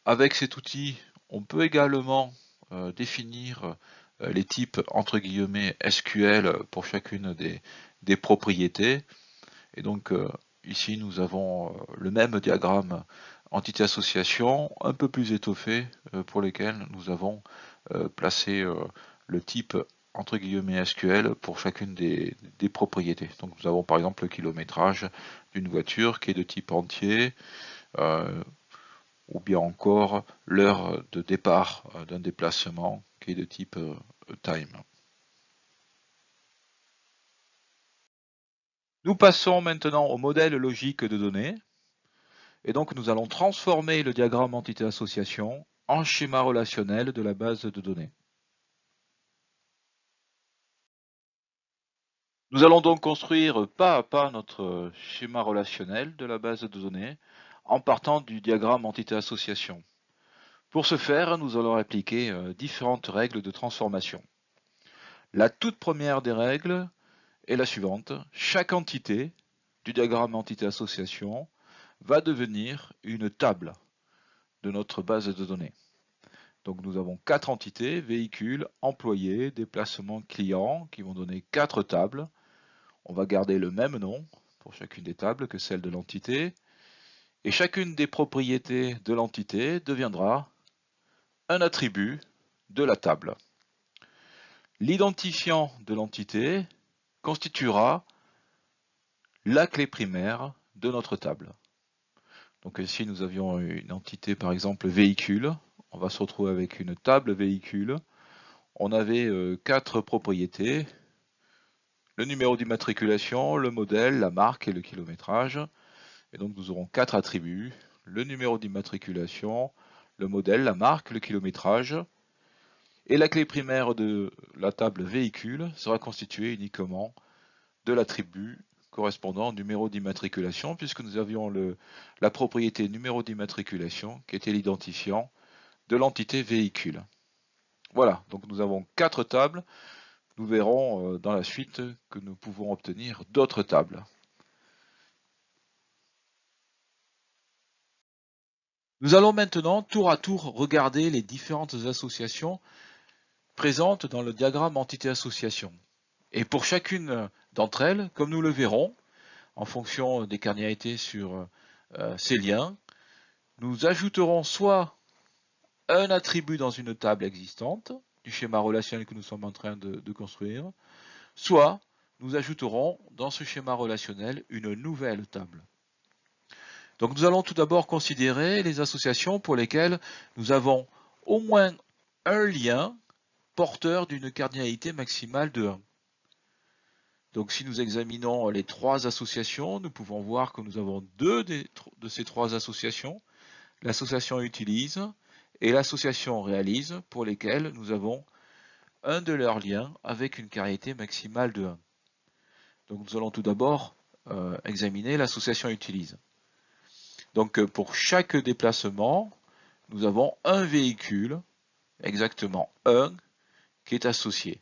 Avec cet outil, on peut également définir les types entre guillemets SQL pour chacune des propriétés. Et donc ici nous avons le même diagramme entité-association, un peu plus étoffé, pour lesquels nous avons placé le type entre guillemets SQL pour chacune des propriétés. Donc nous avons par exemple le kilométrage d'une voiture qui est de type entier, ou bien encore l'heure de départ d'un déplacement qui est de type time. Nous passons maintenant au modèle logique de données. Et donc nous allons transformer le diagramme entité-association en schéma relationnel de la base de données. Nous allons donc construire pas à pas notre schéma relationnel de la base de données en partant du diagramme entité-association. Pour ce faire, nous allons appliquer différentes règles de transformation. La toute première des règles est la suivante. Chaque entité du diagramme entité-association va devenir une table de notre base de données. Donc nous avons 4 entités, véhicules, employés, déplacement, clients, qui vont donner 4 tables. On va garder le même nom pour chacune des tables que celle de l'entité. Et chacune des propriétés de l'entité deviendra un attribut de la table. L'identifiant de l'entité constituera la clé primaire de notre table. Donc ici nous avions une entité par exemple véhicule, on va se retrouver avec une table véhicule. On avait 4 propriétés, le numéro d'immatriculation, le modèle, la marque et le kilométrage. Et donc nous aurons 4 attributs, le numéro d'immatriculation, le modèle, la marque, le kilométrage. Et la clé primaire de la table véhicule sera constituée uniquement de l'attribut correspondant au numéro d'immatriculation, puisque nous avions la propriété numéro d'immatriculation qui était l'identifiant de l'entité véhicule. Voilà, donc nous avons 4 tables. Nous verrons dans la suite que nous pouvons obtenir d'autres tables. Nous allons maintenant tour à tour regarder les différentes associations présentes dans le diagramme entité-association. Et pour chacune d'entre elles, comme nous le verrons, en fonction des cardinalités sur ces liens, nous ajouterons soit un attribut dans une table existante, du schéma relationnel que nous sommes en train de construire, soit nous ajouterons dans ce schéma relationnel une nouvelle table. Donc nous allons tout d'abord considérer les associations pour lesquelles nous avons au moins un lien porteur d'une cardinalité maximale de 1. Donc si nous examinons les 3 associations, nous pouvons voir que nous avons 2 de ces 3 associations, l'association utilise et l'association réalise, pour lesquelles nous avons un de leurs liens avec une cardinalité maximale de 1. Donc nous allons tout d'abord examiner l'association utilise. Donc pour chaque déplacement, nous avons un véhicule, exactement un, qui est associé.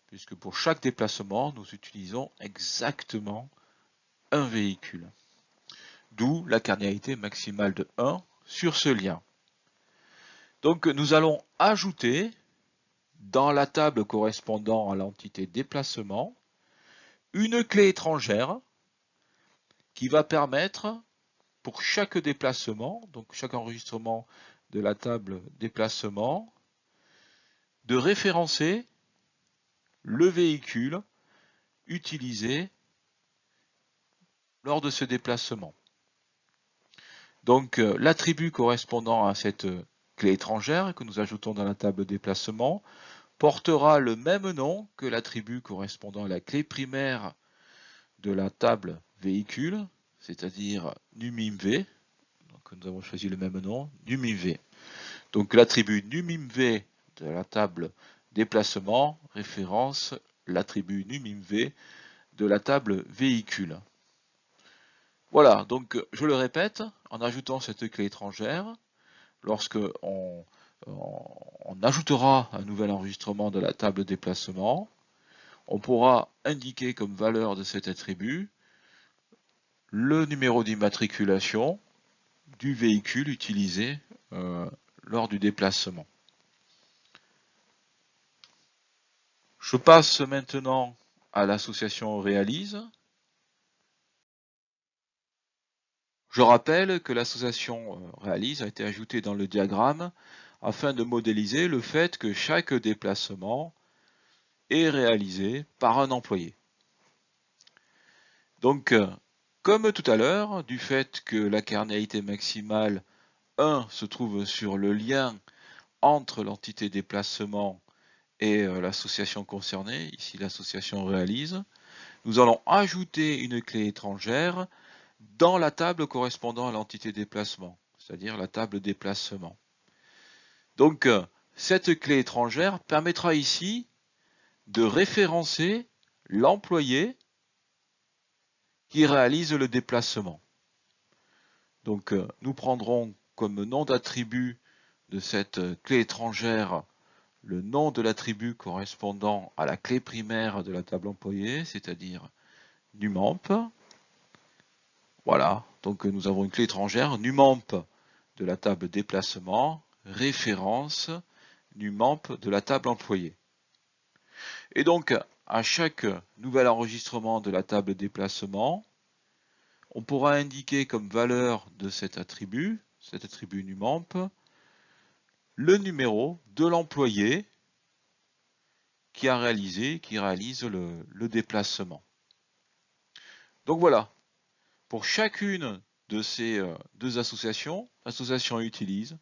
Puisque pour chaque déplacement, nous utilisons exactement un véhicule. D'où la cardinalité maximale de 1 sur ce lien. Donc nous allons ajouter dans la table correspondant à l'entité déplacement une clé étrangère qui va permettre pour chaque déplacement, donc chaque enregistrement de la table déplacement, de référencer le véhicule utilisé lors de ce déplacement. Donc l'attribut correspondant à cette clé étrangère que nous ajoutons dans la table déplacement portera le même nom que l'attribut correspondant à la clé primaire de la table véhicule, c'est-à-dire numimv. Donc nous avons choisi le même nom, numimv. Donc l'attribut numimv de la table déplacement référence l'attribut numimv de la table véhicule. Voilà, donc je le répète, en ajoutant cette clé étrangère, lorsque on ajoutera un nouvel enregistrement de la table déplacement, on pourra indiquer comme valeur de cet attribut le numéro d'immatriculation du véhicule utilisé lors du déplacement. Je passe maintenant à l'association réalise. Je rappelle que l'association réalise a été ajoutée dans le diagramme afin de modéliser le fait que chaque déplacement est réalisé par un employé. Donc, comme tout à l'heure, du fait que la cardinalité maximale 1 se trouve sur le lien entre l'entité déplacement et l'association concernée, ici l'association réalise, nous allons ajouter une clé étrangère dans la table correspondant à l'entité déplacement, c'est-à-dire la table déplacement. Donc, cette clé étrangère permettra ici de référencer l'employé qui réalise le déplacement. Donc, nous prendrons comme nom d'attribut de cette clé étrangère le nom de l'attribut correspondant à la clé primaire de la table employée, c'est-à-dire numamp. Voilà, donc nous avons une clé étrangère numamp de la table déplacement, référence numamp de la table employée. Et donc, à chaque nouvel enregistrement de la table déplacement, on pourra indiquer comme valeur de cet attribut numamp, le numéro de l'employé qui réalise le déplacement. Donc voilà, pour chacune de ces deux associations, l'association utilise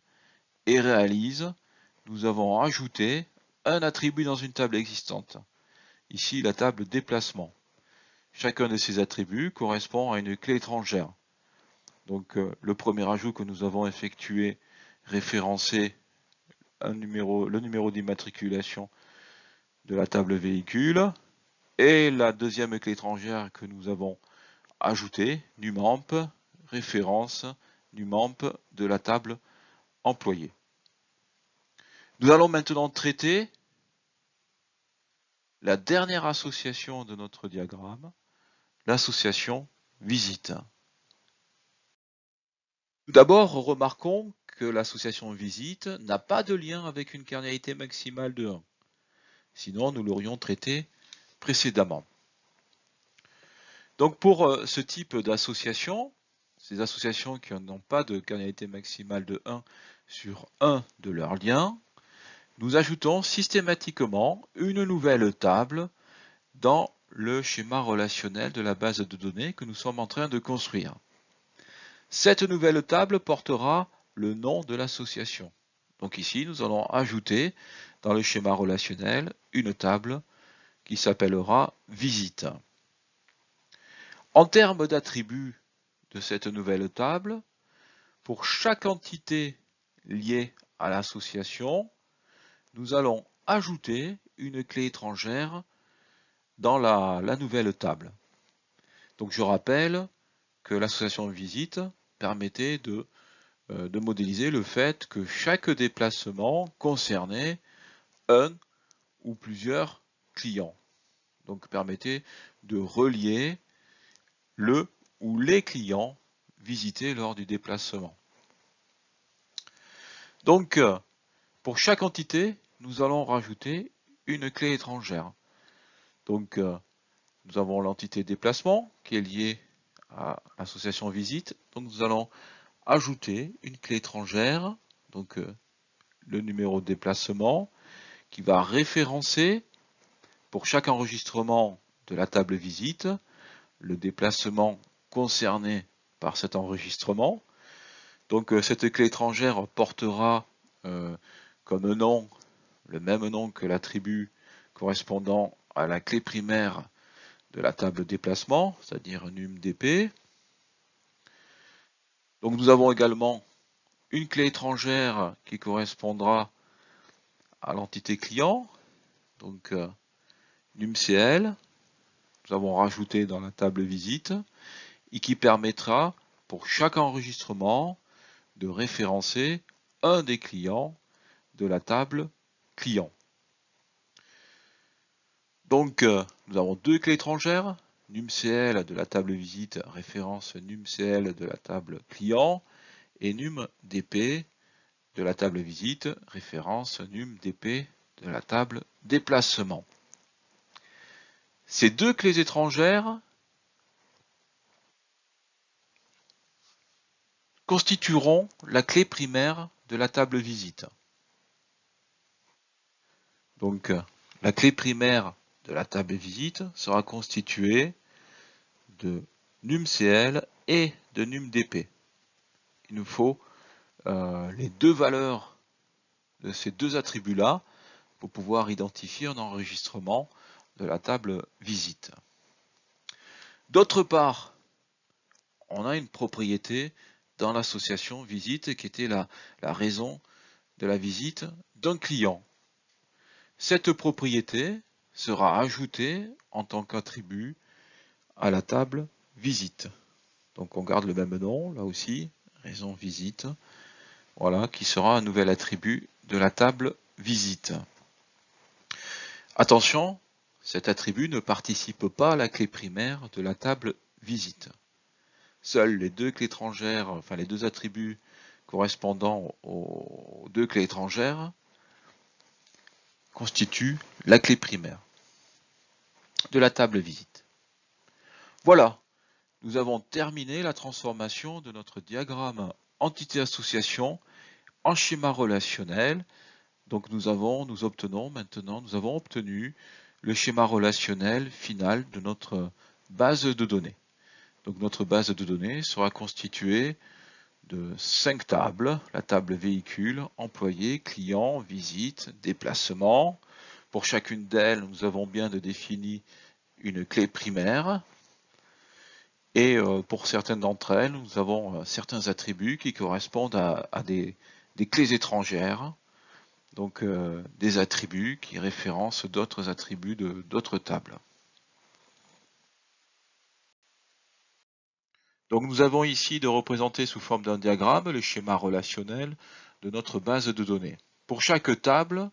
et réalise, nous avons ajouté un attribut dans une table existante. Ici, la table déplacement. Chacun de ces attributs correspond à une clé étrangère. Donc le premier ajout que nous avons effectué référençait le numéro d'immatriculation de la table véhicule, et la deuxième clé étrangère que nous avons ajoutée, numamp, référence numamp de la table employée. Nous allons maintenant traiter la dernière association de notre diagramme, l'association visite. Tout d'abord, remarquons que l'association visite n'a pas de lien avec une cardinalité maximale de 1. Sinon, nous l'aurions traité précédemment. Donc pour ce type d'association, ces associations qui n'ont pas de cardinalité maximale de 1 sur un de leurs liens, nous ajoutons systématiquement une nouvelle table dans le schéma relationnel de la base de données que nous sommes en train de construire. Cette nouvelle table portera le nom de l'association. Donc ici, nous allons ajouter dans le schéma relationnel une table qui s'appellera visite. En termes d'attributs de cette nouvelle table, pour chaque entité liée à l'association, nous allons ajouter une clé étrangère dans la nouvelle table. Donc je rappelle que l'association visite permettait de modéliser le fait que chaque déplacement concernait un ou plusieurs clients. Donc permettait de relier le ou les clients visités lors du déplacement. Donc pour chaque entité, nous allons rajouter une clé étrangère. Donc nous avons l'entité déplacement qui est liée à l'association visite. Donc nous allons ajouter une clé étrangère, donc le numéro de déplacement, qui va référencer pour chaque enregistrement de la table visite le déplacement concerné par cet enregistrement. Donc cette clé étrangère portera comme nom le même nom que l'attribut correspondant à la clé primaire de la table déplacement, c'est-à-dire numDP. Donc nous avons également une clé étrangère qui correspondra à l'entité client, donc numCL, nous avons rajouté dans la table visite, et qui permettra pour chaque enregistrement de référencer un des clients de la table client. Donc nous avons deux clés étrangères, numCL de la table visite, référence numCL de la table client, et numDP de la table visite, référence numDP de la table déplacement. Ces deux clés étrangères constitueront la clé primaire de la table visite. Donc la clé primaire de la table visite sera constituée de numCL et de numDP. Il nous faut les deux valeurs de ces deux attributs-là pour pouvoir identifier un enregistrement de la table visite. D'autre part, on a une propriété dans l'association visite qui était la raison de la visite d'un client. Cette propriété sera ajoutée en tant qu'attribut à la table visite. Donc on garde le même nom, là aussi, raison visite, voilà, qui sera un nouvel attribut de la table visite. Attention, cet attribut ne participe pas à la clé primaire de la table visite. Seules les deux clés étrangères, enfin les deux attributs correspondant aux deux clés étrangères constituent la clé primaire de la table visite. Voilà, nous avons terminé la transformation de notre diagramme entité-association en schéma relationnel. Donc nous avons obtenu le schéma relationnel final de notre base de données. Donc notre base de données sera constituée de 5 tables, la table véhicule, employé, client, visite, déplacement. Pour chacune d'elles, nous avons bien défini une clé primaire. Et pour certaines d'entre elles, nous avons certains attributs qui correspondent à des clés étrangères, donc des attributs qui référencent d'autres attributs d'autres tables. Donc nous avons ici de représenter sous forme d'un diagramme le schéma relationnel de notre base de données. Pour chaque table,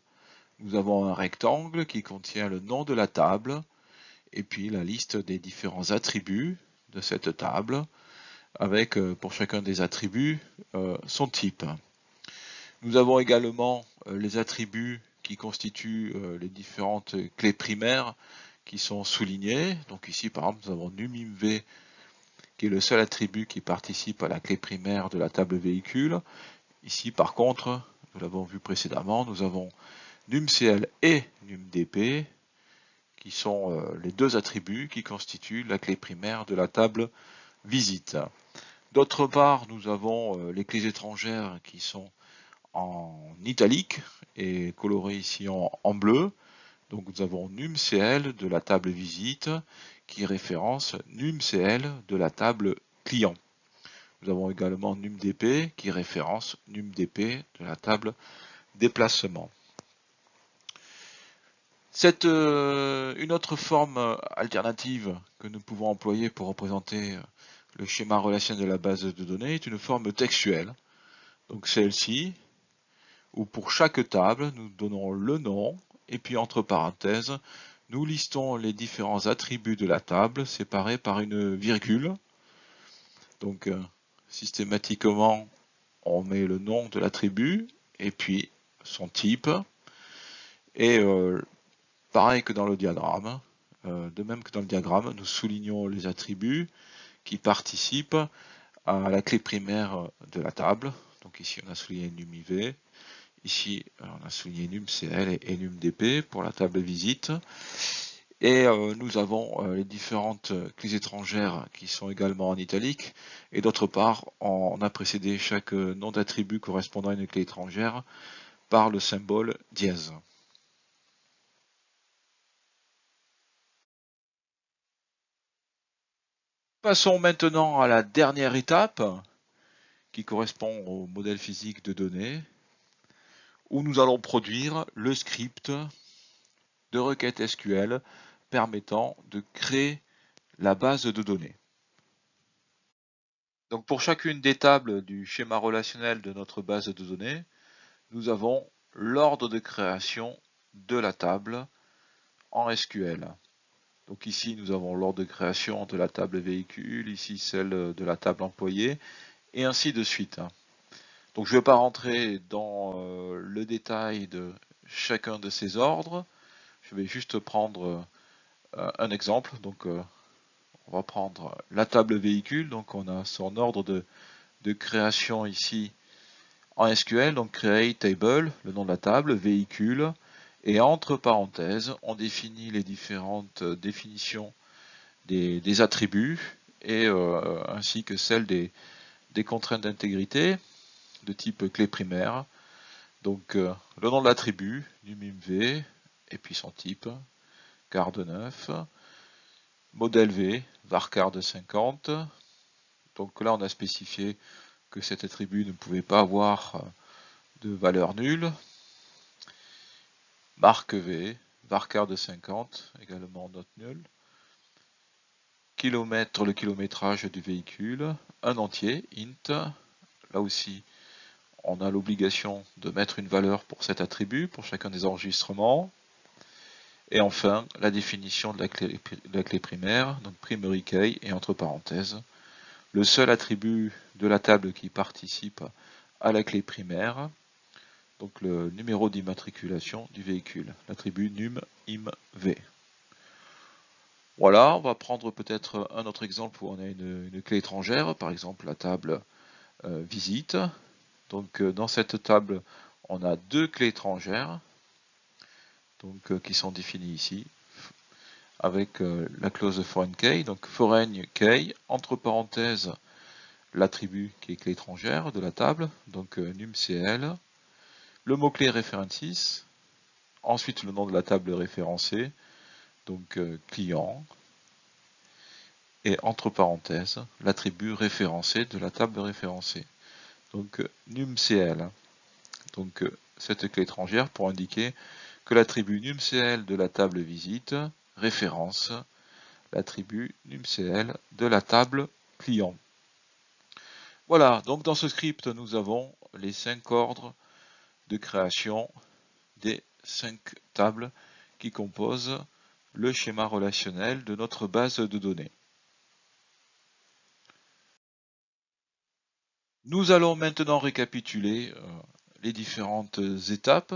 nous avons un rectangle qui contient le nom de la table et puis la liste des différents attributs de cette table avec pour chacun des attributs son type. Nous avons également les attributs qui constituent les différentes clés primaires qui sont soulignés. Donc ici par exemple nous avons numImv qui est le seul attribut qui participe à la clé primaire de la table véhicule. Ici par contre, nous l'avons vu précédemment, nous avons numCl et numDp qui sont les deux attributs qui constituent la clé primaire de la table visite. D'autre part, nous avons les clés étrangères qui sont en italique et colorées ici en bleu. Donc nous avons numCl de la table visite qui référence numCl de la table client. Nous avons également numDp qui référence numDp de la table déplacement. Une autre forme alternative que nous pouvons employer pour représenter le schéma relationnel de la base de données est une forme textuelle. Donc celle-ci, où pour chaque table, nous donnons le nom, et puis entre parenthèses, nous listons les différents attributs de la table séparés par une virgule. Donc systématiquement, on met le nom de l'attribut, et puis son type, et pareil que dans le diagramme, de même que dans le diagramme, nous soulignons les attributs qui participent à la clé primaire de la table. Donc ici on a souligné numIv, ici on a souligné numCl et numDp pour la table visite. Et nous avons les différentes clés étrangères qui sont également en italique. Et d'autre part, on a précédé chaque nom d'attribut correspondant à une clé étrangère par le symbole dièse. Passons maintenant à la dernière étape qui correspond au modèle physique de données où nous allons produire le script de requête SQL permettant de créer la base de données. Donc pour chacune des tables du schéma relationnel de notre base de données, nous avons l'ordre de création de la table en SQL. Donc ici nous avons l'ordre de création de la table véhicule, ici celle de la table employé, et ainsi de suite. Donc je ne vais pas rentrer dans le détail de chacun de ces ordres, je vais juste prendre un exemple. Donc on va prendre la table véhicule, donc on a son ordre de création ici en SQL, donc create table, le nom de la table, véhicule, et entre parenthèses, on définit les différentes définitions des attributs, et ainsi que celles des contraintes d'intégrité de type clé primaire. Donc le nom de l'attribut, numImv, et puis son type, garde 9, modèle V, varchar de 50. Donc là, on a spécifié que cet attribut ne pouvait pas avoir de valeur nulle. Marque V, varchar de 50, également note nulle. Kilomètre, le kilométrage du véhicule, un entier, int. Là aussi, on a l'obligation de mettre une valeur pour cet attribut, pour chacun des enregistrements. Et enfin, la définition de la clé primaire, donc primary key, et entre parenthèses, le seul attribut de la table qui participe à la clé primaire, donc le numéro d'immatriculation du véhicule, l'attribut num im v. Voilà, on va prendre peut-être un autre exemple où on a une clé étrangère, par exemple la table visite. Donc dans cette table, on a deux clés étrangères donc, qui sont définies ici avec la clause foreign key, donc foreign key, entre parenthèses l'attribut qui est clé étrangère de la table, donc numCL, le mot-clé references, ensuite le nom de la table référencée, donc client, et entre parenthèses l'attribut référencé de la table référencée, donc numCL. Donc cette clé étrangère pour indiquer que l'attribut numCL de la table visite référence l'attribut numCL de la table client. Voilà, donc dans ce script, nous avons les 5 ordres de création des 5 tables qui composent le schéma relationnel de notre base de données. Nous allons maintenant récapituler les différentes étapes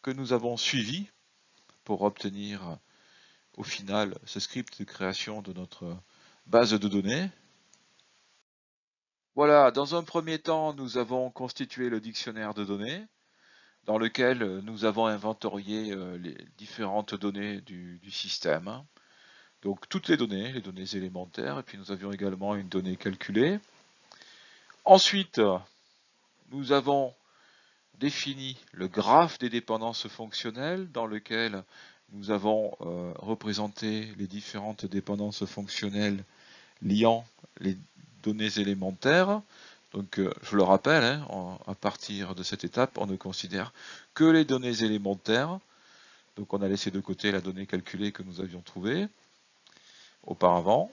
que nous avons suivies pour obtenir au final ce script de création de notre base de données. Voilà, dans un premier temps, nous avons constitué le dictionnaire de données, dans lequel nous avons inventorié les différentes données du système. Donc toutes les données élémentaires, et puis nous avions également une donnée calculée. Ensuite, nous avons défini le graphe des dépendances fonctionnelles, dans lequel nous avons représenté les différentes dépendances fonctionnelles liant les données élémentaires. Donc je le rappelle, hein, à partir de cette étape, on ne considère que les données élémentaires. Donc on a laissé de côté la donnée calculée que nous avions trouvée auparavant.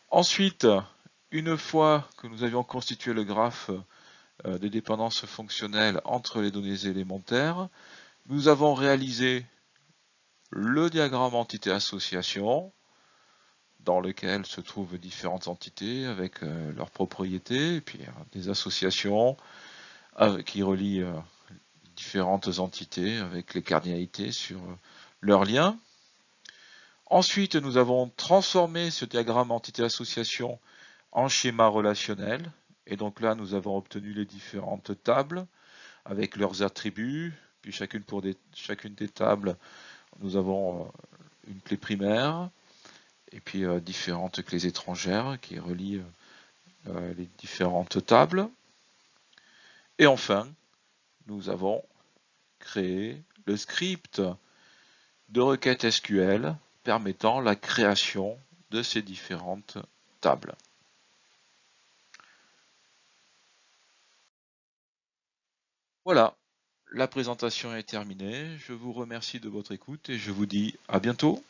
Ensuite, une fois que nous avions constitué le graphe des dépendances fonctionnelles entre les données élémentaires, nous avons réalisé le diagramme entité-association, dans lequel se trouvent différentes entités avec leurs propriétés, et puis des associations qui relient différentes entités avec les cardinalités sur leurs liens. Ensuite, nous avons transformé ce diagramme entité-association en schéma relationnel, et donc là, nous avons obtenu les différentes tables avec leurs attributs, puis chacune des tables, nous avons une clé primaire, et puis différentes clés étrangères qui relient les différentes tables. Et enfin, nous avons créé le script de requête SQL permettant la création de ces différentes tables. Voilà, la présentation est terminée. Je vous remercie de votre écoute et je vous dis à bientôt.